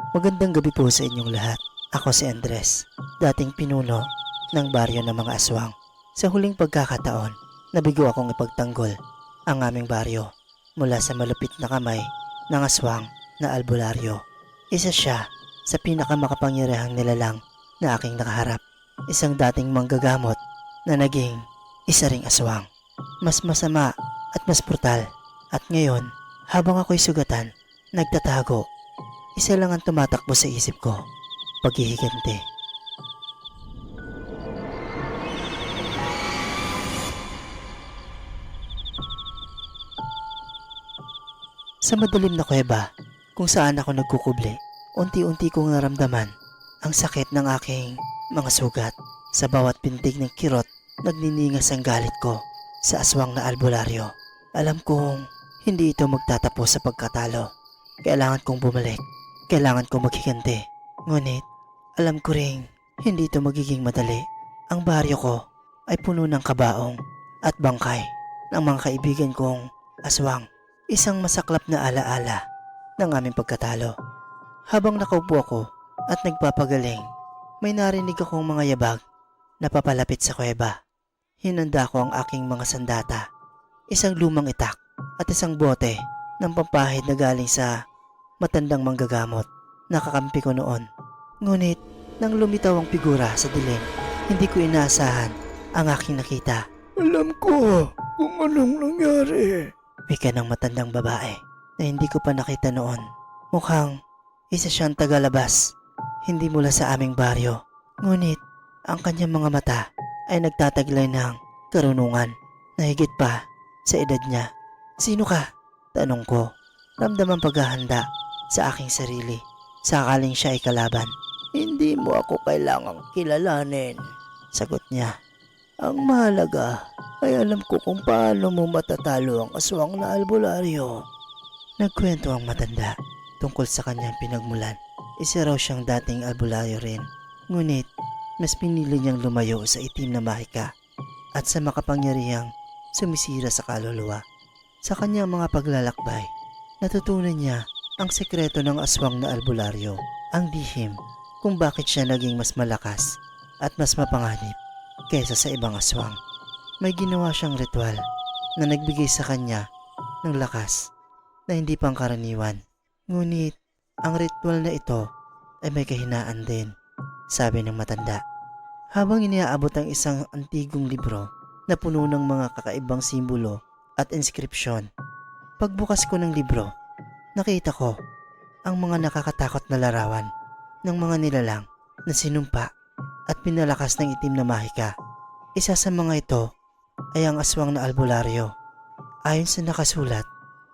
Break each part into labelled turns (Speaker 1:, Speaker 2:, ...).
Speaker 1: Magandang gabi po sa inyong lahat. Ako si Andres, dating pinuno ng baryo ng mga aswang. Sa huling pagkakataon, nabigo akong ipagtanggol ang aming baryo mula sa malupit na kamay ng aswang na albularyo. Isa siya sa pinakamakapangyarihang nilalang na aking nakaharap. Isang dating manggagamot na naging isa ring aswang. Mas masama at mas brutal. At ngayon, habang ako'y sugatan, nagtatago, isa lang ang tumatakbo sa isip ko, paghihiganti. Sa madilim na kuweba, kung saan ako nagkukubli, unti-unti kong naramdaman ang sakit ng aking mga sugat. Sa bawat pintig ng kirot, nagniningas ang galit ko sa aswang na albularyo. Alam kong hindi ito magtatapos sa pagkatalo. Kailangan kong bumalik. Kailangan ko maghiganti. Ngunit, alam ko ring hindi ito magiging madali. Ang baryo ko ay puno ng kabaong at bangkay ng mga kaibigan kong aswang. Isang masaklap na alaala ng aming pagkatalo. Habang nakaupo ako at nagpapagaling, may narinig akong mga yabag na papalapit sa kuweba. Hinanda ko ang aking mga sandata, isang lumang itak at isang bote ng pampahid na galing sa matandang manggagamot. Nakakampi ko noon. Ngunit nang lumitaw ang figura sa dilim, hindi ko inaasahan ang aking nakita.
Speaker 2: Alam ko kung anong nangyari.
Speaker 1: Wika ng matandang babae na hindi ko pa nakita noon. Mukhang isa siyang tagalabas, hindi mula sa aming baryo. Ngunit ang kanyang mga mata ay nagtataglay ng karunungan na higit pa sa edad niya. Sino ka? Tanong ko. Ramdam ang paghahanda sa aking sarili. Sakaling siya ay kalaban.
Speaker 2: Hindi mo ako kailangang kilalanin.
Speaker 1: Sagot niya.
Speaker 2: Ang mahalaga ay alam ko kung paano mo matatalo ang aswang na albularyo.
Speaker 1: Nagkwento ang matanda tungkol sa kanyang pinagmulan. Isa raw siyang dating albularyo rin. Ngunit mas pinili niyang lumayo sa itim na mahika at sa makapangyarihang sumisira sa kaluluwa. Sa kanyang mga paglalakbay, natutunan niya ang sekreto ng aswang na albularyo, ang lihim kung bakit siya naging mas malakas at mas mapanganib kaysa sa ibang aswang. May ginawa siyang ritual na nagbigay sa kanya ng lakas na hindi pangkaraniwan. Ngunit ang ritual na ito ay may kahinaan din, sabi ng matanda. Habang iniaabot ang isang antigong libro na puno ng mga kakaibang simbolo at inskripsyon, pagbukas ko ng libro, nakita ko ang mga nakakatakot na larawan ng mga nilalang na sinumpa at pinalakas ng itim na mahika. Isa sa mga ito ay ang aswang na albularyo. Ayon sa nakasulat,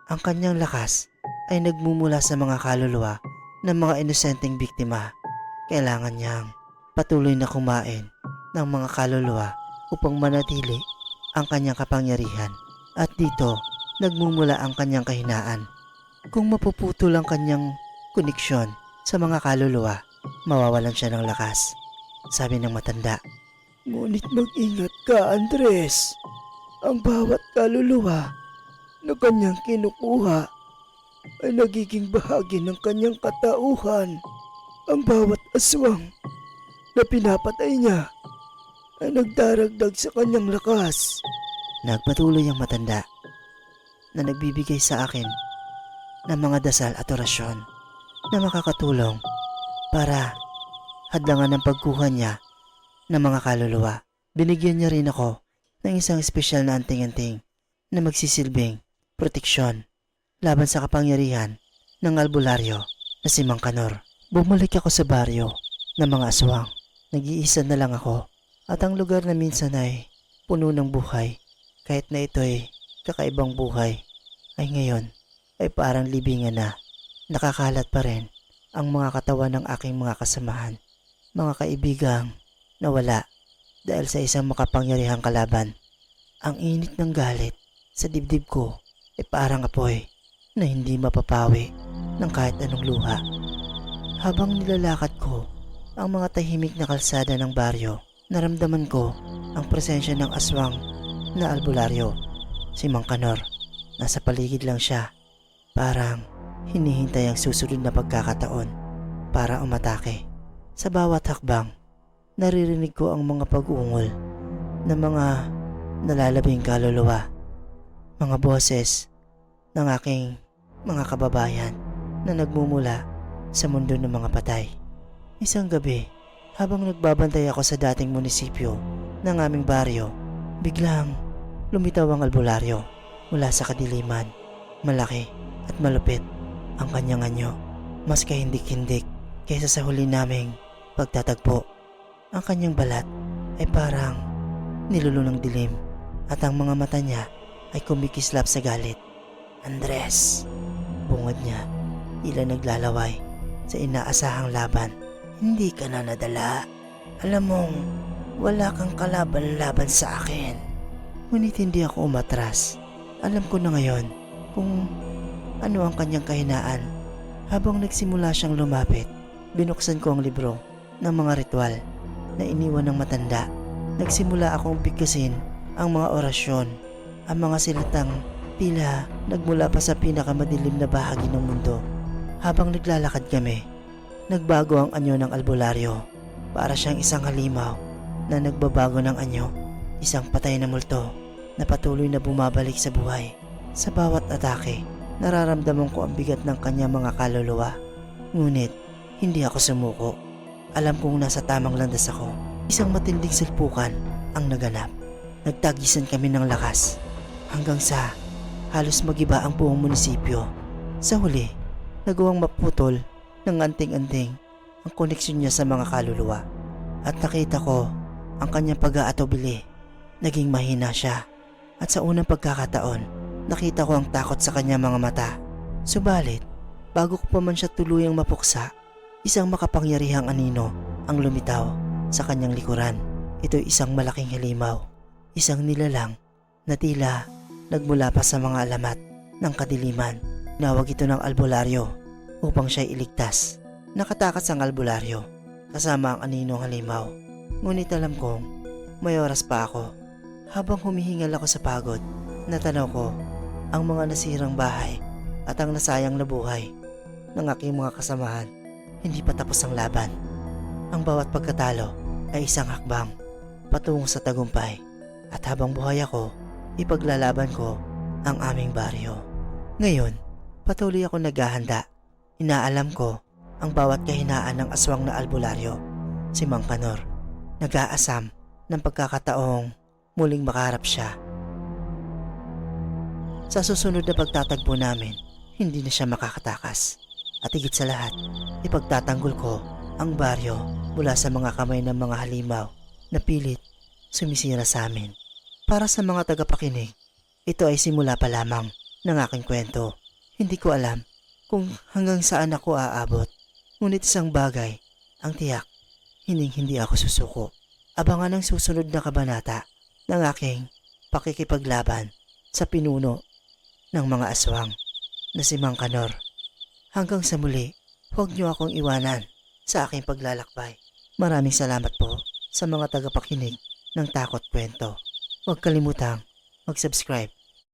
Speaker 1: ang kanyang lakas ay nagmumula sa mga kaluluwa ng mga inosenteng biktima. Kailangan niyang patuloy na kumain ng mga kaluluwa upang manatili ang kanyang kapangyarihan. At dito, nagmumula ang kanyang kahinaan. Kung mapuputol ang kanyang koneksyon sa mga kaluluwa, mawawalan siya ng lakas, sabi ng matanda.
Speaker 2: Ngunit mag-ingat ka, Andres. Ang bawat kaluluwa na kanyang kinukuha ay nagiging bahagi ng kanyang katauhan. Ang bawat aswang na pinapatay niya ay nagdaragdag sa kanyang lakas.
Speaker 1: Nagpatuloy ang matanda na nagbibigay sa akin ng mga dasal at orasyon na makakatulong para hadlangan ang pagkuha niya ng mga kaluluwa. Binigyan niya rin ako ng isang espesyal na anting-anting na magsisilbing proteksyon laban sa kapangyarihan ng albularyo na si Mang Kanor. Bumalik ako sa baryo ng mga aswang. Nag-iisa na lang ako at ang lugar na minsan ay puno ng buhay, kahit na ito ay kakaibang buhay, ay ngayon ay parang libingan na. Nakakalat pa rin ang mga katawan ng aking mga kasamahan, mga kaibigang nawala dahil sa isang makapangyarihang kalaban. Ang init ng galit sa dibdib ko ay parang apoy na hindi mapapawi ng kahit anong luha. Habang nilalakad ko ang mga tahimik na kalsada ng baryo, naramdaman ko ang presensya ng aswang na albularyo, si Mang Kanor. Nasa paligid lang siya, parang hinihintay ang susunod na pagkakataon para umatake. Sa bawat hakbang, naririnig ko ang mga pag-ungol ng mga nalalabing kaluluwa, mga boses ng aking mga kababayan na nagmumula sa mundo ng mga patay. Isang gabi, habang nagbabantay ako sa dating munisipyo ng aming baryo, biglang lumitaw ang albularyo mula sa kadiliman. Malaki at malupit ang kanyang anyo, mas kahindik-hindik kaysa sa huli naming pagtatagpo. Ang kanyang balat ay parang nilulunang dilim at ang mga mata niya ay kumikislap sa galit. "Andres," bungad niya, tila naglalaway sa inaasahang laban. "Hindi ka na nadala. Alam mong wala kang kalaban-laban sa akin." Ngunit hindi ako umatras. Alam ko na ngayon kung ano ang kanyang kahinaan. Habang nagsimula siyang lumapit, binuksan ko ang libro ng mga ritual na iniwan ng matanda. Nagsimula akong bigkasin ang mga orasyon, ang mga silatang tila nagmula pa sa pinakamadilim na bahagi ng mundo. Habang naglalakad kami, nagbago ang anyo ng albularyo. Para siyang isang halimaw na nagbabago ng anyo, isang patay na multo na patuloy na bumabalik sa buhay. Sa bawat atake, nararamdaman ko ang bigat ng kanyang mga kaluluwa. Ngunit, hindi ako sumuko. Alam kong nasa tamang landas ako. Isang matinding salpukan ang naganap. Nagtagisan kami ng lakas hanggang sa halos magiba ang buong munisipyo. Sa huli, nagawang maputol ng anting-anting ang koneksyon niya sa mga kaluluwa. At nakita ko ang kanyang pag-aatubili. Naging mahina siya. At sa unang pagkakataon, nakita ko ang takot sa kanyang mga mata. Subalit, bago ko pa man siya tuluyang mapuksa, isang makapangyarihang anino ang lumitaw sa kanyang likuran. Ito'y isang malaking halimaw, isang nilalang na tila nagmula pa sa mga alamat ng kadiliman. Tinawag ito ng albularyo upang siya iligtas. Nakatakas ang albularyo kasama ang aninong halimaw. Ngunit alam kong may oras pa ako. Habang humihingal ako sa pagod, natanaw ko ang mga nasirang bahay at ang nasayang na buhay ng aking mga kasamahan. Hindi pa tapos ang laban. Ang bawat pagkatalo ay isang hakbang patungo sa tagumpay. At habang buhay ako, ipaglalaban ko ang aming baryo. Ngayon, patuloy ako naghahanda. Inaalam ko ang bawat kahinaan ng aswang na albularyo. Si Mang Kanor, nag-aasam ng pagkakataong muling makaharap siya. Sa susunod na pagtatagpo namin, hindi na siya makakatakas. At higit sa lahat, ipagtatanggol ko ang baryo mula sa mga kamay ng mga halimaw na pilit sumisira sa amin. Para sa mga tagapakinig, ito ay simula pa lamang ng aking kwento. Hindi ko alam kung hanggang saan ako aabot. Ngunit isang bagay ang tiyak, hindi ako susuko. Abangan ang susunod na kabanata ng aking pakikipaglaban sa pinuno ng mga aswang na si Mang Kanor. Hanggang sa muli, huwag niyo akong iwanan sa aking paglalakbay. Maraming salamat po sa mga tagapakinig ng Takot Kwento. Huwag kalimutang mag-subscribe